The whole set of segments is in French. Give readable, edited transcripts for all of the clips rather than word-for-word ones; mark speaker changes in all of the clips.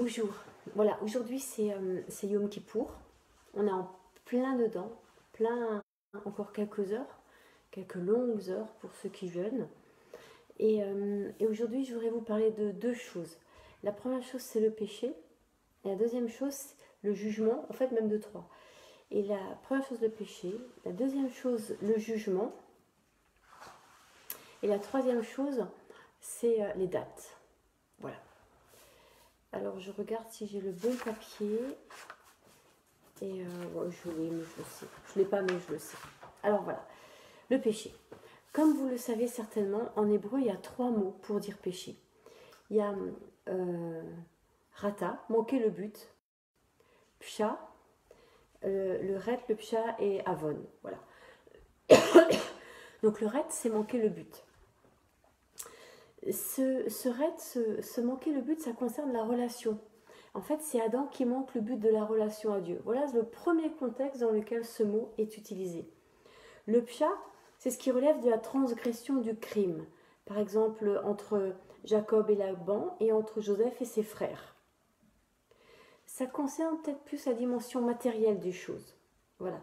Speaker 1: Bonjour, voilà, aujourd'hui c'est Yom Kippour, on est en plein dedans, encore quelques heures, quelques longues heures pour ceux qui jeûnent. Et aujourd'hui je voudrais vous parler de deux choses. La première chose c'est le péché, et la deuxième chose le jugement, en fait même de trois. Et la première chose le péché, la deuxième chose le jugement, et la troisième chose c'est les dates. Voilà. Alors je regarde si j'ai le bon papier. Et ouais, je l'ai, mais je le sais. Je ne l'ai pas, mais je le sais. Alors voilà, le péché. Comme vous le savez certainement, en hébreu, il y a trois mots pour dire péché. Il y a rata, manquer le but, psha, le ret, le psha et avon. Voilà. Donc le ret, c'est manquer le but. Ce ret, ce manquer le but, ça concerne la relation. En fait, c'est Adam qui manque le but de la relation à Dieu. Voilà le premier contexte dans lequel ce mot est utilisé. Le psha, c'est ce qui relève de la transgression du crime. Par exemple, entre Jacob et Laban et entre Joseph et ses frères. Ça concerne peut-être plus la dimension matérielle des choses. Voilà.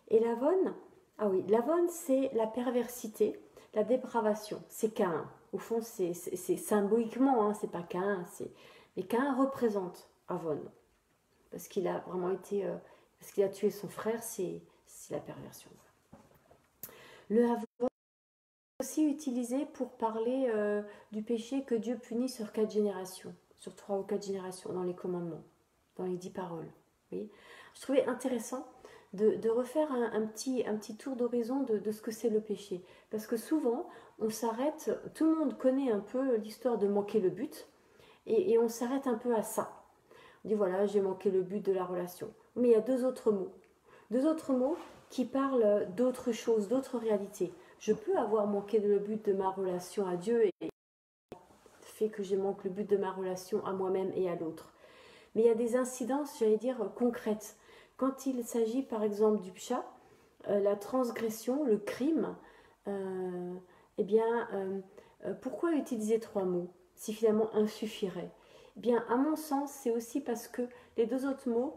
Speaker 1: Et l'avon, ah oui, l'avon, c'est la perversité, la dépravation. C'est Caïn. Au fond, c'est symboliquement, hein, c'est pas Caïn, mais Caïn représente Avon. Parce qu'il a vraiment été. Parce qu'il a tué son frère, c'est la perversion. Le Avon est aussi utilisé pour parler du péché que Dieu punit sur 4 générations, sur 3 ou 4 générations dans les commandements, dans les 10 paroles. Oui. Je trouvais intéressant de refaire un petit tour d'horizon de ce que c'est le péché. Parce que souvent, on s'arrête, tout le monde connaît un peu l'histoire de manquer le but, et on s'arrête un peu à ça. On dit voilà, j'ai manqué le but de la relation. Mais il y a deux autres mots qui parlent d'autres choses, d'autres réalités. Je peux avoir manqué le but de ma relation à Dieu et fait que j'ai manqué le but de ma relation à moi-même et à l'autre. Mais il y a des incidences, j'allais dire, concrètes. Quand il s'agit par exemple du psha, la transgression, le crime, eh bien, pourquoi utiliser trois mots si finalement un suffirait? Eh bien, à mon sens, c'est aussi parce que les deux autres mots,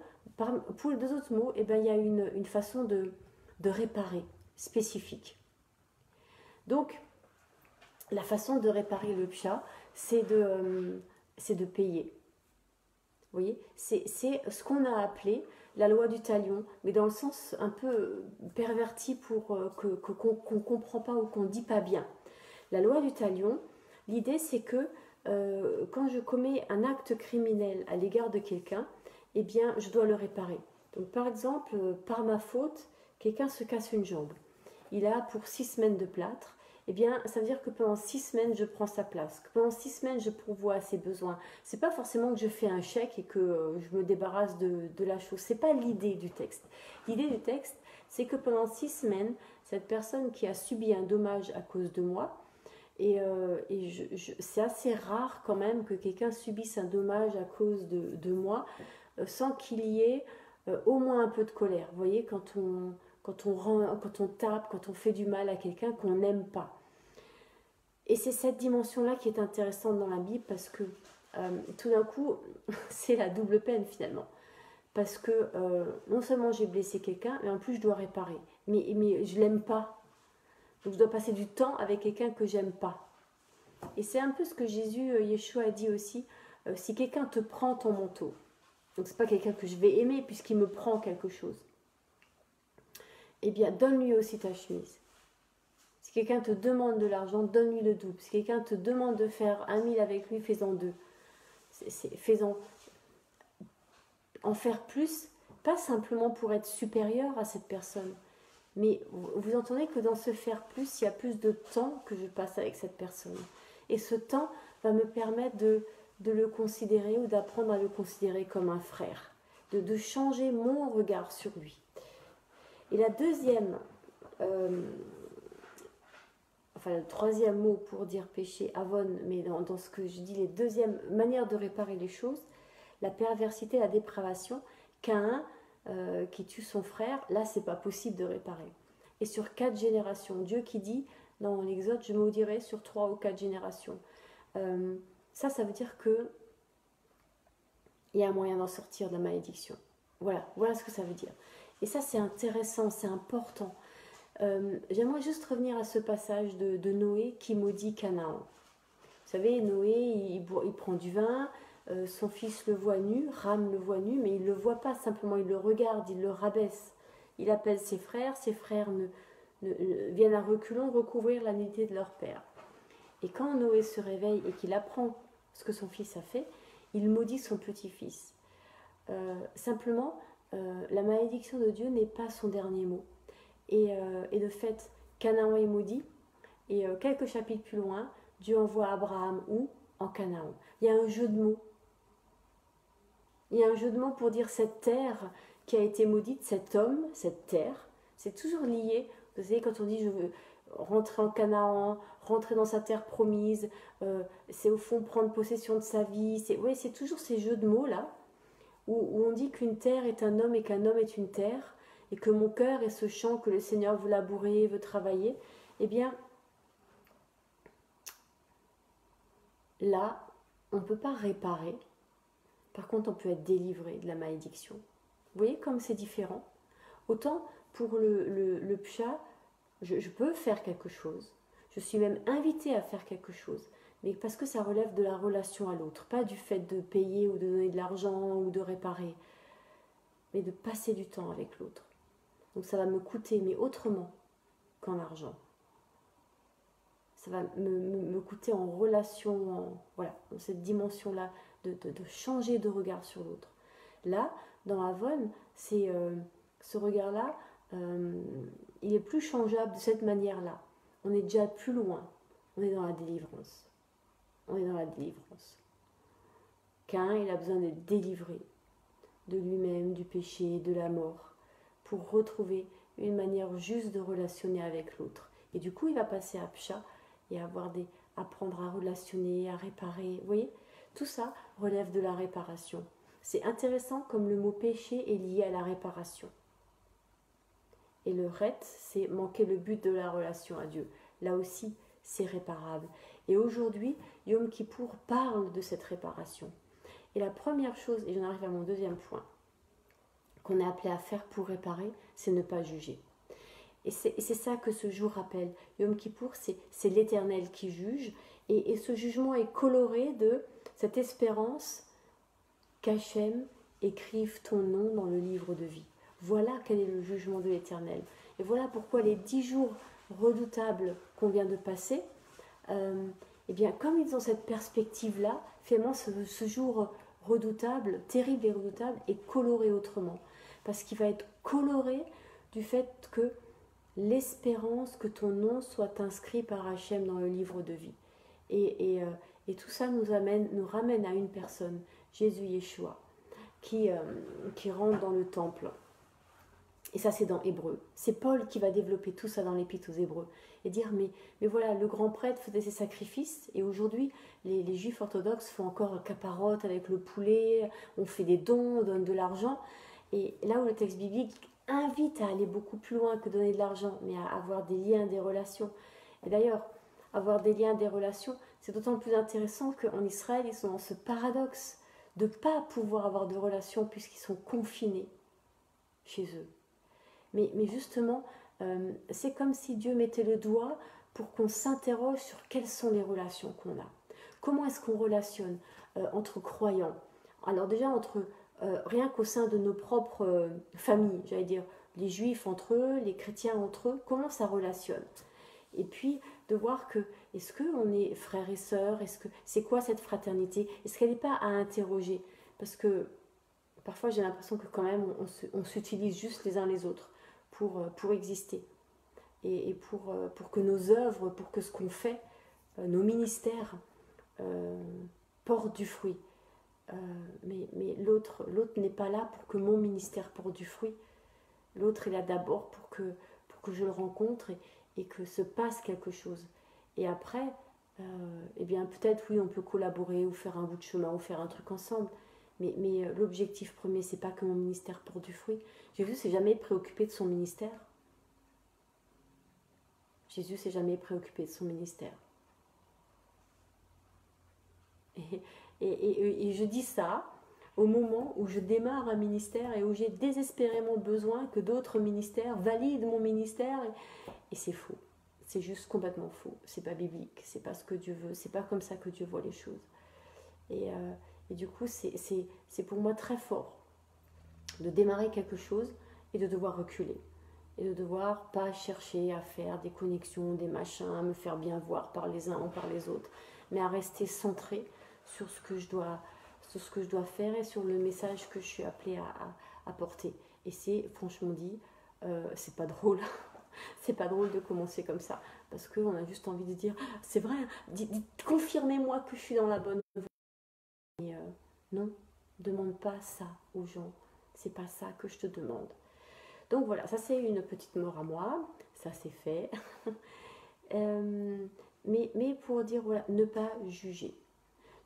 Speaker 1: pour les deux autres mots, eh bien, il y a une façon de réparer spécifique. Donc, la façon de réparer le psha, c'est de payer. Vous voyez, c'est ce qu'on a appelé la loi du talion, mais dans le sens un peu perverti pour qu'on ne comprend pas ou qu'on ne dit pas bien. La loi du talion, l'idée c'est que quand je commets un acte criminel à l'égard de quelqu'un, eh bien je dois le réparer. Donc par exemple, par ma faute, quelqu'un se casse une jambe. Il a pour 6 semaines de plâtre. Eh bien, ça veut dire que pendant 6 semaines, je prends sa place. Que pendant 6 semaines, je pourvois à ses besoins. C'est pas forcément que je fais un chèque et que je me débarrasse de la chose. C'est pas l'idée du texte. L'idée du texte, c'est que pendant 6 semaines, cette personne qui a subi un dommage à cause de moi, et c'est assez rare quand même que quelqu'un subisse un dommage à cause de moi sans qu'il y ait au moins un peu de colère. Vous voyez, quand on tape, quand on fait du mal à quelqu'un qu'on n'aime pas. Et c'est cette dimension-là qui est intéressante dans la Bible parce que tout d'un coup, c'est la double peine finalement. Parce que non seulement j'ai blessé quelqu'un, mais en plus je dois réparer. Mais je l'aime pas. Donc je dois passer du temps avec quelqu'un que j'aime pas. Et c'est un peu ce que Yeshua a dit aussi. Si quelqu'un te prend ton manteau, donc c'est pas quelqu'un que je vais aimer puisqu'il me prend quelque chose, eh bien donne-lui aussi ta chemise. Si quelqu'un te demande de l'argent, donne-lui le double. Si quelqu'un te demande de faire 1 000 avec lui, fais-en 2. Fais-en en faire plus, pas simplement pour être supérieur à cette personne, mais vous entendez que dans ce faire plus, il y a plus de temps que je passe avec cette personne. Et ce temps va me permettre de le considérer ou d'apprendre à le considérer comme un frère, de changer mon regard sur lui. Et la deuxième... le troisième mot pour dire péché, avon, mais dans ce que je dis, les deuxièmes manières de réparer les choses, la perversité, la dépravation, Caïn qui tue son frère, là c'est pas possible de réparer. Et sur 4 générations, Dieu qui dit dans l'Exode, je maudirai sur 3 ou 4 générations. Ça veut dire que il y a un moyen d'en sortir de la malédiction. Voilà ce que ça veut dire. Et ça, c'est intéressant, c'est important. J'aimerais juste revenir à ce passage de Noé qui maudit Canaan. Vous savez, Noé, il prend du vin, son fils le voit nu, Ram le voit nu, mais il ne le voit pas simplement, il le regarde, il le rabaisse. Il appelle ses frères viennent à reculons recouvrir la nudité de leur père. Et quand Noé se réveille et qu'il apprend ce que son fils a fait, il maudit son petit-fils. Simplement, la malédiction de Dieu n'est pas son dernier mot. Et de fait, Canaan est maudit, et quelques chapitres plus loin, Dieu envoie Abraham où? En Canaan. Il y a un jeu de mots. Il y a un jeu de mots pour dire cette terre qui a été maudite, cet homme, cette terre, c'est toujours lié. Vous savez, quand on dit je veux rentrer en Canaan, rentrer dans sa terre promise, c'est au fond prendre possession de sa vie. C'est toujours ces jeux de mots-là, où on dit qu'une terre est un homme et qu'un homme est une terre, et que mon cœur est ce champ que le Seigneur veut labourer, veut travailler. Eh bien, là, on ne peut pas réparer. Par contre, on peut être délivré de la malédiction. Vous voyez comme c'est différent. Autant pour le pshat, je peux faire quelque chose. Je suis même invitée à faire quelque chose. Mais parce que ça relève de la relation à l'autre. Pas du fait de payer ou de donner de l'argent ou de réparer. Mais de passer du temps avec l'autre. Donc ça va me coûter, mais autrement qu'en argent. Ça va me coûter en relation, dans cette dimension-là, de changer de regard sur l'autre. Là, dans Avon, c'est ce regard-là, il est plus changeable de cette manière-là. On est déjà plus loin. On est dans la délivrance. Caïn, il a besoin d'être délivré de lui-même, du péché, de la mort, pour retrouver une manière juste de relationner avec l'autre. Et du coup, il va passer à Pshat et apprendre à relationner, à réparer. Vous voyez, tout ça relève de la réparation. C'est intéressant comme le mot péché est lié à la réparation. Et le ret, c'est manquer le but de la relation à Dieu. Là aussi, c'est réparable. Et aujourd'hui, Yom Kippour parle de cette réparation. Et la première chose, et j'en arrive à mon deuxième point, qu'on est appelé à faire pour réparer, c'est ne pas juger. Et c'est ça que ce jour rappelle. Yom Kippour, c'est l'Éternel qui juge. Et ce jugement est coloré de cette espérance qu'Hachem écrive ton nom dans le livre de vie. Voilà quel est le jugement de l'Éternel. Et voilà pourquoi les 10 jours redoutables qu'on vient de passer, eh bien, comme ils ont cette perspective-là, finalement, ce jour redoutable, terrible et redoutable, est coloré autrement. Parce qu'il va être coloré du fait que l'espérance que ton nom soit inscrit par Hachem dans le livre de vie. Et tout ça nous ramène à une personne, Jésus Yeshua, qui rentre dans le temple. Et ça, c'est dans Hébreu. C'est Paul qui va développer tout ça dans l'Épître aux Hébreux. Et dire, mais voilà, le grand prêtre faisait ses sacrifices, et aujourd'hui, les Juifs orthodoxes font encore caparotte avec le poulet, on fait des dons, on donne de l'argent. Et là où le texte biblique invite à aller beaucoup plus loin que donner de l'argent, mais à avoir des liens, des relations. Et d'ailleurs, avoir des liens, des relations, c'est d'autant plus intéressant qu'en Israël, ils sont dans ce paradoxe de ne pas pouvoir avoir de relations puisqu'ils sont confinés chez eux. Mais justement, c'est comme si Dieu mettait le doigt pour qu'on s'interroge sur quelles sont les relations qu'on a. Comment est-ce qu'on relationne entre croyants? Alors déjà, rien qu'au sein de nos propres familles, j'allais dire, les juifs entre eux, les chrétiens entre eux, comment ça relationne? Et puis de voir que, est-ce qu'on est frères et sœurs? C'est quoi cette fraternité? Est-ce qu'elle n'est pas à interroger? Parce que parfois j'ai l'impression que quand même on s'utilise juste les uns les autres pour exister. Et pour que nos œuvres, pour que ce qu'on fait, nos ministères portent du fruit. Mais l'autre n'est pas là pour que mon ministère porte du fruit. L'autre est là d'abord pour que je le rencontre et que se passe quelque chose. Et après, eh bien peut-être oui, on peut collaborer ou faire un bout de chemin ou faire un truc ensemble. Mais l'objectif premier, c'est pas que mon ministère porte du fruit. Jésus s'est jamais préoccupé de son ministère. Jésus s'est jamais préoccupé de son ministère. Et je dis ça au moment où je démarre un ministère et où j'ai désespérément besoin que d'autres ministères valident mon ministère. Et c'est faux. C'est juste complètement faux. C'est pas biblique. C'est pas ce que Dieu veut. C'est pas comme ça que Dieu voit les choses. Et du coup, c'est pour moi très fort de démarrer quelque chose et de devoir reculer. Et de devoir pas chercher à faire des connexions, des machins, à me faire bien voir par les uns ou par les autres, mais à rester centré sur ce que je dois faire et sur le message que je suis appelée à porter. Et c'est, franchement dit, c'est pas drôle. C'est pas drôle de commencer comme ça, parce qu'on a juste envie de dire, c'est vrai, confirmez-moi que je suis dans la bonne voie. Et non, demande pas ça aux gens. C'est pas ça que je te demande. Donc voilà, ça c'est une petite mort à moi, ça c'est fait. Mais pour dire, voilà, ne pas juger.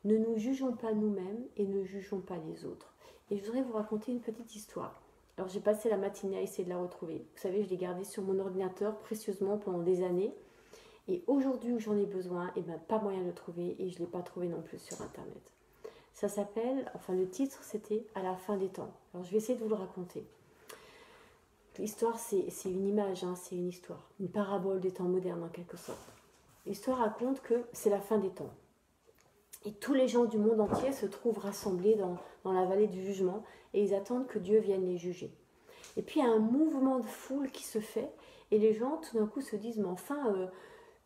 Speaker 1: Ne nous jugeons pas nous-mêmes et ne jugeons pas les autres. Et je voudrais vous raconter une petite histoire. Alors j'ai passé la matinée à essayer de la retrouver. Vous savez, je l'ai gardée sur mon ordinateur précieusement pendant des années. Et aujourd'hui où j'en ai besoin, et ben pas moyen de le trouver et je ne l'ai pas trouvé non plus sur Internet. Ça s'appelle, enfin le titre c'était « À la fin des temps ». Alors je vais essayer de vous le raconter. L'histoire, c'est une image, hein, c'est une histoire, une parabole des temps modernes en quelque sorte. L'histoire raconte que c'est la fin des temps. Et tous les gens du monde entier se trouvent rassemblés dans la vallée du jugement et ils attendent que Dieu vienne les juger. Et puis il y a un mouvement de foule qui se fait et les gens tout d'un coup se disent « Mais enfin,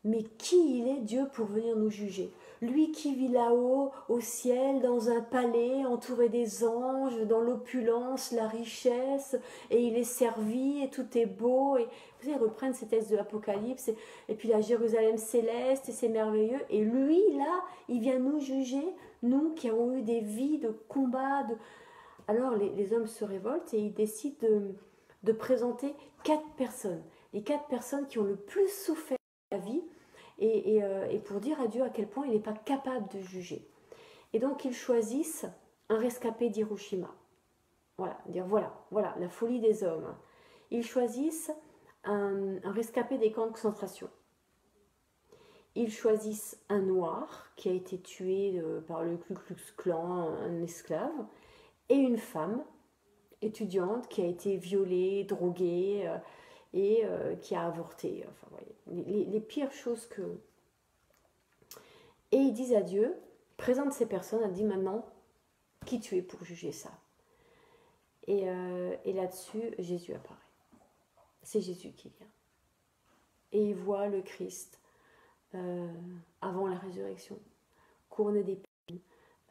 Speaker 1: mais qui il est Dieu pour venir nous juger ? Lui qui vit là-haut, au ciel, dans un palais, entouré des anges, dans l'opulence, la richesse, et il est servi, et tout est beau. » Et vous savez, ils reprennent ces textes de l'Apocalypse, et puis la Jérusalem céleste, et c'est merveilleux. Et lui, là, il vient nous juger, nous qui avons eu des vies de combat. Alors les hommes se révoltent et ils décident de présenter 4 personnes. Les 4 personnes qui ont le plus souffert de la vie, et pour dire à Dieu à quel point il n'est pas capable de juger. Et donc ils choisissent un rescapé d'Hiroshima. Voilà, dire voilà, la folie des hommes. Ils choisissent un rescapé des camps de concentration. Ils choisissent un noir qui a été tué par le Ku Klux Klan, un esclave, et une femme étudiante qui a été violée, droguée, et qui a avorté. Enfin, voyez, les pires choses que... Et ils disent à Dieu, présente ces personnes, elle dit maintenant, qui tu es pour juger ça ? Et là-dessus, Jésus apparaît. C'est Jésus qui vient. Et il voit le Christ avant la résurrection, couronné d'épines,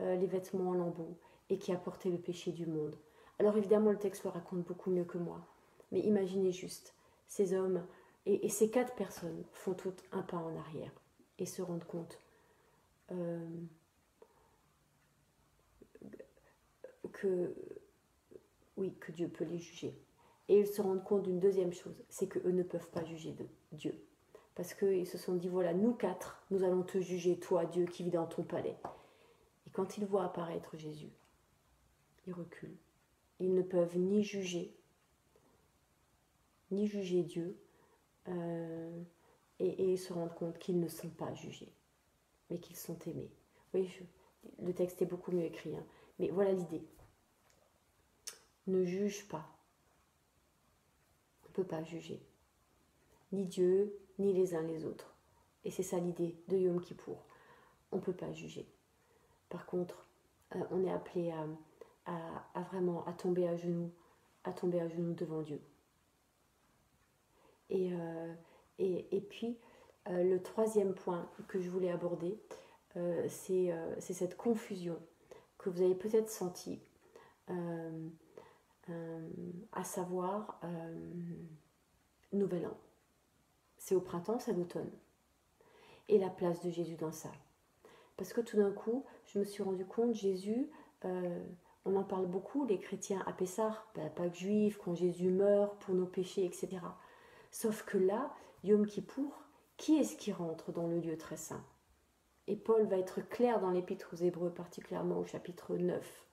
Speaker 1: les vêtements en lambeaux, et qui a porté le péché du monde. Alors évidemment, le texte le raconte beaucoup mieux que moi. Mais imaginez juste, ces hommes et ces 4 personnes font toutes un pas en arrière et se rendent compte que Dieu peut les juger. Et ils se rendent compte d'une deuxième chose, c'est qu'eux ne peuvent pas juger de Dieu. Parce qu'ils se sont dit, voilà, nous 4, nous allons te juger, toi, Dieu, qui vis dans ton palais. Et quand ils voient apparaître Jésus, ils reculent. Ils ne peuvent ni juger Dieu, et ils se rendent compte qu'ils ne sont pas jugés, mais qu'ils sont aimés. Oui, le texte est beaucoup mieux écrit, hein, mais voilà l'idée. Ne juge pas. On ne peut pas juger. Ni Dieu, ni les uns les autres. Et c'est ça l'idée de Yom Kippour. On ne peut pas juger. Par contre, on est appelé à vraiment tomber à genoux devant Dieu. Et puis, le troisième point que je voulais aborder, c'est cette confusion que vous avez peut-être sentie, à savoir Nouvel An. C'est au printemps, c'est à l'automne. Et la place de Jésus dans ça. Parce que tout d'un coup, je me suis rendu compte, Jésus, on en parle beaucoup, les chrétiens à Pessah, la Pâque juive, quand Jésus meurt pour nos péchés, etc. Sauf que là, Yom Kippour, qui est-ce qui rentre dans le lieu très saint ? Et Paul va être clair dans l'Épître aux Hébreux, particulièrement au chapitre 9.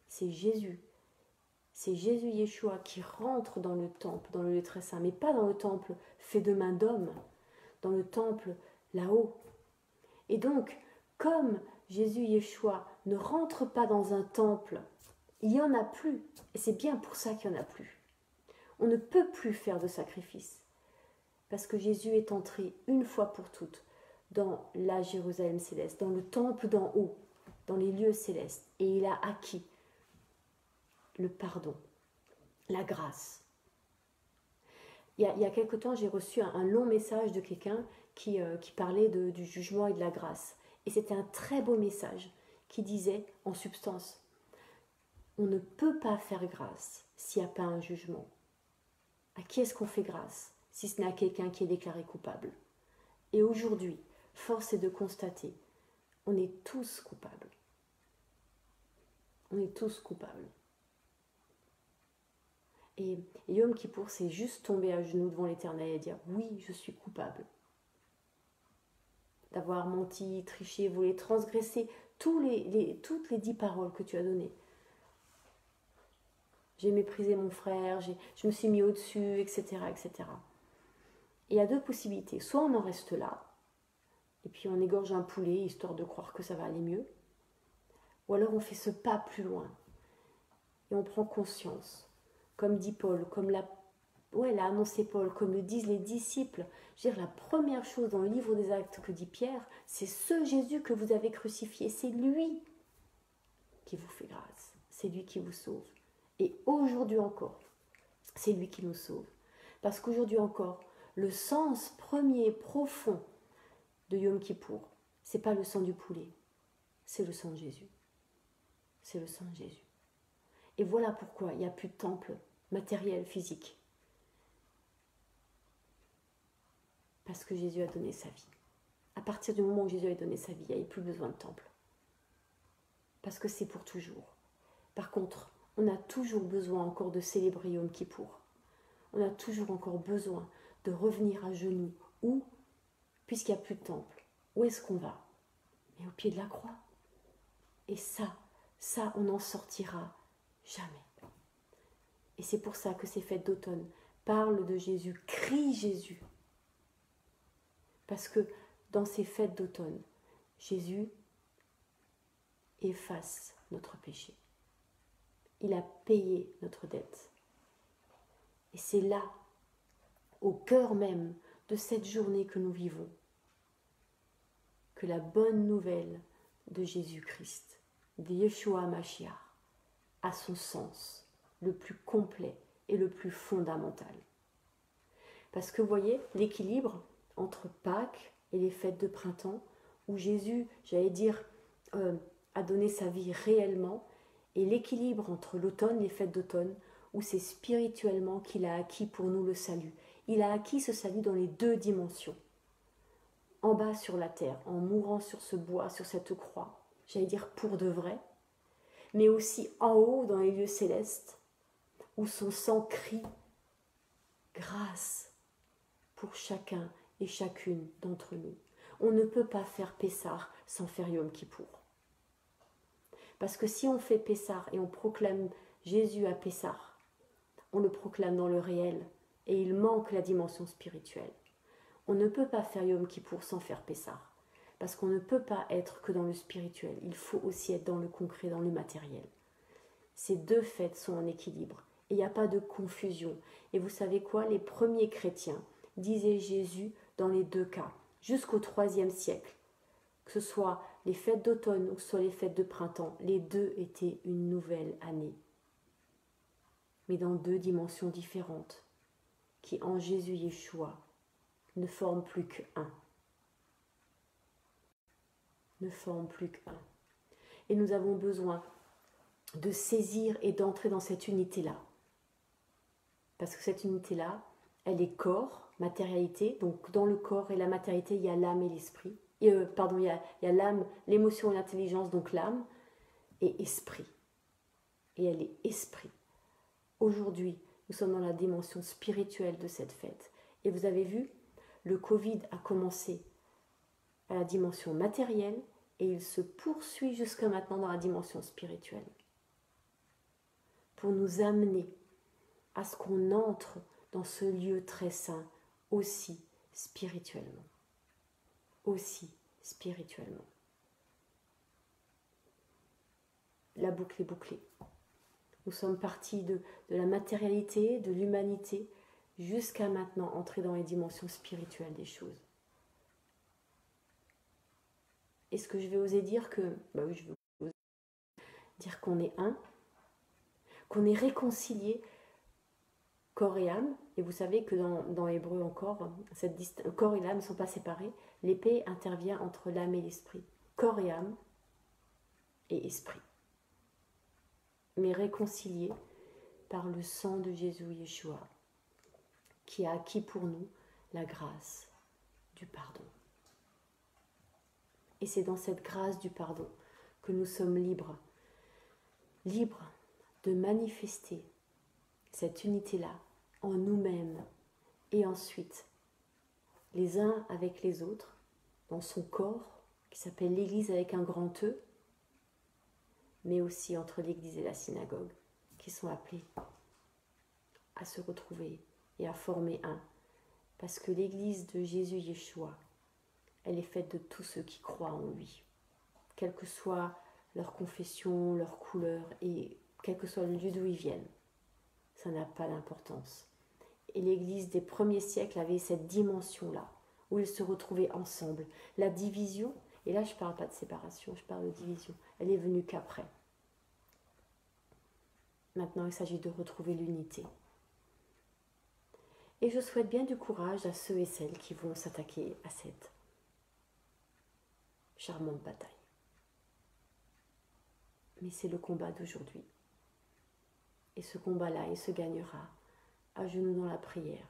Speaker 1: C'est Jésus. C'est Jésus Yeshua qui rentre dans le temple, dans le lieu très saint, mais pas dans le temple fait de main d'homme, dans le temple là-haut. Et donc, comme Jésus Yeshua ne rentre pas dans un temple, il n'y en a plus. Et c'est bien pour ça qu'il n'y en a plus. On ne peut plus faire de sacrifice. Parce que Jésus est entré une fois pour toutes dans la Jérusalem céleste, dans le temple d'en haut, dans les lieux célestes. Et il a acquis le pardon, la grâce. Il y a quelque temps, j'ai reçu un long message de quelqu'un qui parlait du jugement et de la grâce. Et c'était un très beau message qui disait, en substance, on ne peut pas faire grâce s'il n'y a pas un jugement. À qui est-ce qu'on fait grâce si ce n'est à quelqu'un qui est déclaré coupable? Et aujourd'hui, force est de constater, on est tous coupables. On est tous coupables. Et Yom Kippour, c'est juste tomber à genoux devant l'Éternel et dire « Oui, je suis coupable » d'avoir menti, triché, volé, transgressé toutes les 10 paroles que tu as données. J'ai méprisé mon frère, je me suis mis au-dessus, etc., etc. Et il y a deux possibilités. Soit on en reste là, et puis on égorge un poulet, histoire de croire que ça va aller mieux. Ou alors on fait ce pas plus loin. Et on prend conscience. Comme dit Paul, comme l'a annoncé Paul, comme le disent les disciples. Je veux dire, la première chose dans le livre des Actes que dit Pierre, c'est ce Jésus que vous avez crucifié. C'est lui qui vous fait grâce. C'est lui qui vous sauve. Et aujourd'hui encore, c'est lui qui nous sauve. Parce qu'aujourd'hui encore, le sens premier et profond de Yom Kippour, c'est pas le sang du poulet, c'est le sang de Jésus. C'est le sang de Jésus. Et voilà pourquoi il n'y a plus de temple matériel, physique. Parce que Jésus a donné sa vie. À partir du moment où Jésus a donné sa vie, il n'y a plus besoin de temple. Parce que c'est pour toujours. Par contre, on a toujours besoin encore de célébrer Yom Kippour. On a toujours encore besoin de revenir à genoux. Où, puisqu'il n'y a plus de temple, où est-ce qu'on va? Mais au pied de la croix. Et ça, on n'en sortira jamais. Et c'est pour ça que ces fêtes d'automne parlent de Jésus, crient Jésus. Parce que dans ces fêtes d'automne, Jésus efface notre péché. Il a payé notre dette. Et c'est là, au cœur même de cette journée que nous vivons, que la bonne nouvelle de Jésus-Christ, de Yeshua Mashiach, a son sens le plus complet et le plus fondamental. Parce que vous voyez, l'équilibre entre Pâques et les fêtes de printemps, où Jésus, j'allais dire, a donné sa vie réellement, et l'équilibre entre l'automne, les fêtes d'automne, où c'est spirituellement qu'il a acquis pour nous le salut. Il a acquis ce salut dans les deux dimensions. En bas sur la terre, en mourant sur ce bois, sur cette croix, j'allais dire pour de vrai, mais aussi en haut dans les lieux célestes, où son sang crie grâce pour chacun et chacune d'entre nous. On ne peut pas faire Pessah sans faire Yom Kippour. Parce que si on fait Pessah et on proclame Jésus à Pessah, on le proclame dans le réel et il manque la dimension spirituelle. On ne peut pas faire Yom Kippour sans faire Pessah. Parce qu'on ne peut pas être que dans le spirituel. Il faut aussi être dans le concret, dans le matériel. Ces deux fêtes sont en équilibre. Et il n'y a pas de confusion. Et vous savez quoi? Les premiers chrétiens disaient Jésus dans les deux cas, jusqu'au IIIe siècle. Que ce soit les fêtes d'automne ou que ce soit les fêtes de printemps, les deux étaient une nouvelle année. Mais dans deux dimensions différentes, qui en Jésus Yeshua ne forment plus qu'un. Ne forment plus qu'un. Et nous avons besoin de saisir et d'entrer dans cette unité-là. Parce que cette unité-là, elle est corps, matérialité. Donc dans le corps et la matérialité, il y a l'âme et l'esprit. Il y a l'âme, l'émotion et l'intelligence, donc l'âme, et esprit. Et elle est esprit. Aujourd'hui, nous sommes dans la dimension spirituelle de cette fête. Et vous avez vu, le Covid a commencé à la dimension matérielle et il se poursuit jusqu'à maintenant dans la dimension spirituelle. Pour nous amener à ce qu'on entre dans ce lieu très saint aussi spirituellement. Aussi spirituellement. la boucle est bouclée. Nous sommes partis de la matérialité, de l'humanité, jusqu'à maintenant entrer dans les dimensions spirituelles des choses. Est-ce que je vais oser dire que... Bah oui, je vais oser dire qu'on est un, qu'on est réconcilié corps et âme. Et vous savez que dans Hébreu encore, corps et l'âme ne sont pas séparés. L'épée intervient entre l'âme et l'esprit. Corps et âme et esprit. Mais réconciliés par le sang de Jésus Yeshua, qui a acquis pour nous la grâce du pardon. Et c'est dans cette grâce du pardon que nous sommes libres de manifester cette unité-là en nous-mêmes et ensuite les uns avec les autres dans son corps qui s'appelle l'Église avec un grand E, mais aussi entre l'Église et la synagogue qui sont appelés à se retrouver et à former un, parce que l'Église de Jésus Yeshua, elle est faite de tous ceux qui croient en lui, quelle que soit leur confession, leur couleur et quel que soit le lieu d'où ils viennent. Ça n'a pas d'importance. Et l'Église des premiers siècles avait cette dimension-là, où ils se retrouvaient ensemble. La division, et là je ne parle pas de séparation, je parle de division, elle est venue qu'après. Maintenant, il s'agit de retrouver l'unité. Et je souhaite bien du courage à ceux et celles qui vont s'attaquer à cette charmante bataille. Mais c'est le combat d'aujourd'hui. Et ce combat-là, il se gagnera à genoux dans la prière.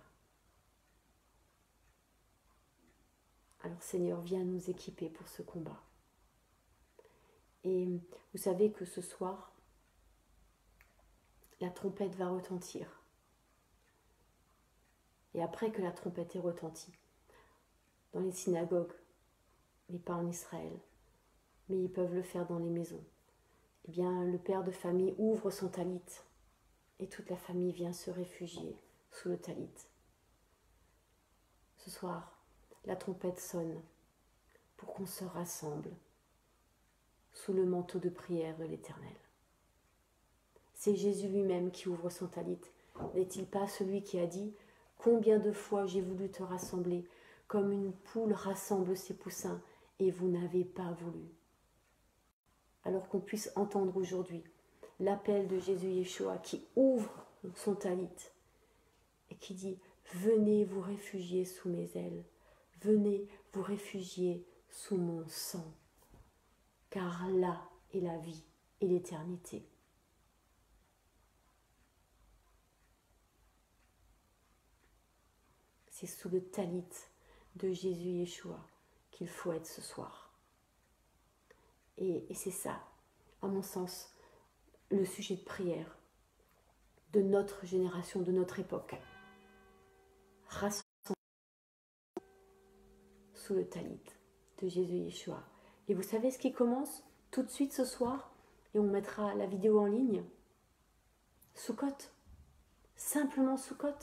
Speaker 1: Alors Seigneur, viens nous équiper pour ce combat. Et vous savez que ce soir, la trompette va retentir. Et après que la trompette est retentie, dans les synagogues, mais pas en Israël, mais ils peuvent le faire dans les maisons, eh bien le père de famille ouvre son talit et toute la famille vient se réfugier sous le talit. Ce soir, la trompette sonne pour qu'on se rassemble sous le manteau de prière de l'Éternel. C'est Jésus lui-même qui ouvre son talit. N'est-il pas celui qui a dit « Combien de fois j'ai voulu te rassembler, comme une poule rassemble ses poussins, et vous n'avez pas voulu » Alors qu'on puisse entendre aujourd'hui l'appel de Jésus Yeshua qui ouvre son talit et qui dit « Venez vous réfugier sous mes ailes, venez vous réfugier sous mon sang, car là est la vie et l'éternité. » C'est sous le talit de Jésus Yeshua qu'il faut être ce soir. Et c'est ça, à mon sens, le sujet de prière de notre génération, de notre époque. Rassemblés sous le talit de Jésus Yeshua. Et vous savez ce qui commence tout de suite ce soir, et on mettra la vidéo en ligne? Sukkot. Simplement Sukkot.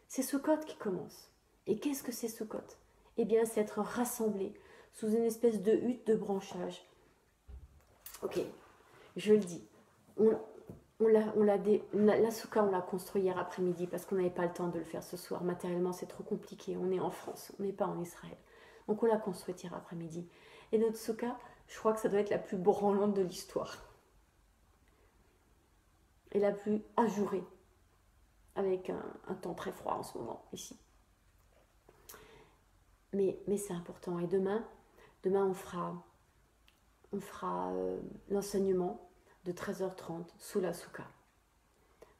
Speaker 1: C'est Sukkot qui commence. Et qu'est-ce que c'est Sukkot? Eh bien, c'est être rassemblé sous une espèce de hutte de branchage. Ok, je le dis. La Souka, on l'a construit hier après-midi parce qu'on n'avait pas le temps de le faire ce soir. Matériellement, c'est trop compliqué. On est en France, on n'est pas en Israël. Donc, on l'a construite hier après-midi. Et notre Souka, je crois que ça doit être la plus branlante de l'histoire. Et la plus ajourée. Avec un temps très froid en ce moment, ici. Mais c'est important. Et demain on fera l'enseignement de 13h30 sous la Souka.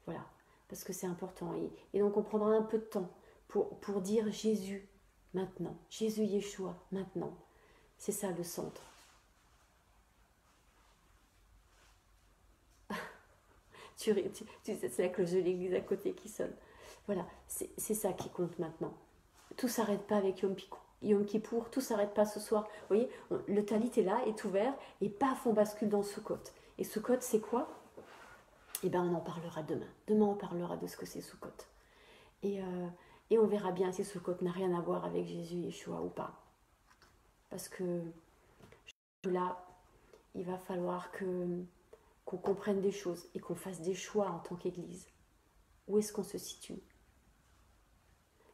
Speaker 1: Voilà, parce que c'est important. Et donc on prendra un peu de temps pour dire Jésus maintenant, Jésus Yeshua maintenant. C'est ça le centre. C'est la cloche de l'église à côté qui sonne. Voilà, c'est ça qui compte maintenant. Tout s'arrête pas avec Yom Kippour, tout s'arrête pas ce soir. Vous voyez, le talit est là, est ouvert, et paf, on bascule dans Sukkot. Et Sukkot, c'est quoi? Eh bien, on en parlera demain. Demain, on parlera de ce que c'est Sukkot. Et on verra bien si Sukkot n'a rien à voir avec Jésus Yeshua ou pas. Parce que là, il va falloir que qu'on comprenne des choses et qu'on fasse des choix en tant qu'Église. Où est-ce qu'on se situe?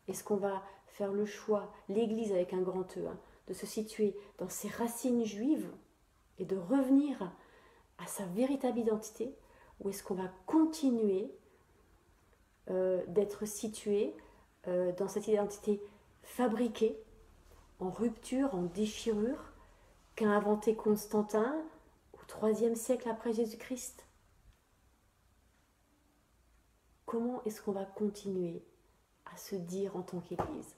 Speaker 1: Est-ce qu'on va faire le choix, l'Église avec un grand E, hein, de se situer dans ses racines juives et de revenir à sa véritable identité? Ou est-ce qu'on va continuer d'être situé dans cette identité fabriquée, en rupture, en déchirure, qu'a inventé Constantin au IIIe siècle après Jésus-Christ? Comment est-ce qu'on va continuer à se dire en tant qu'Église?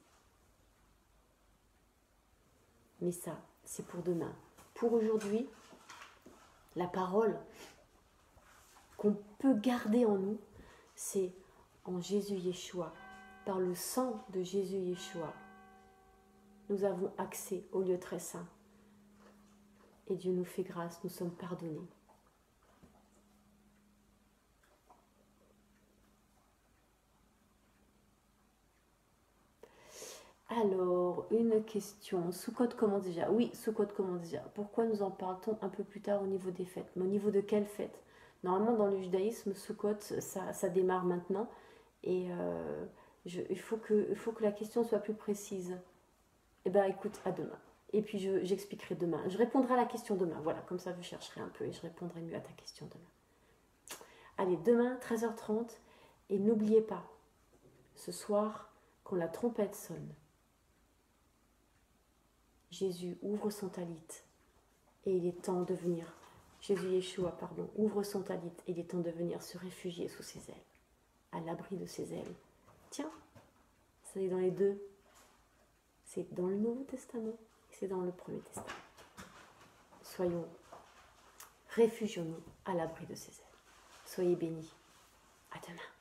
Speaker 1: Mais ça, c'est pour demain. Pour aujourd'hui, la parole qu'on peut garder en nous, c'est en Jésus Yeshua. Par le sang de Jésus Yeshua, nous avons accès au lieu très saint. Et Dieu nous fait grâce, nous sommes pardonnés. Alors, une question. Sukkot commence déjà. Oui, Sukkot commence déjà. Pourquoi nous en parle-t-on un peu plus tard au niveau des fêtes? Mais au niveau de quelle fête? Normalement, dans le judaïsme, Sukkot, ça démarre maintenant. Et il faut que la question soit plus précise. Eh bien, écoute, à demain. Et puis, j'expliquerai demain. Je répondrai à la question demain. Voilà, comme ça, vous chercherez un peu et je répondrai mieux à ta question demain. Allez, demain, 13h30. Et n'oubliez pas, ce soir, quand la trompette sonne, Jésus ouvre son talit et il est temps de venir. Jésus Yeshua, pardon, ouvre son talit et il est temps de venir se réfugier sous ses ailes, à l'abri de ses ailes. Tiens, c'est dans les deux. C'est dans le Nouveau Testament et c'est dans le Premier Testament. Soyons, réfugions-nous à l'abri de ses ailes. Soyez bénis. À demain.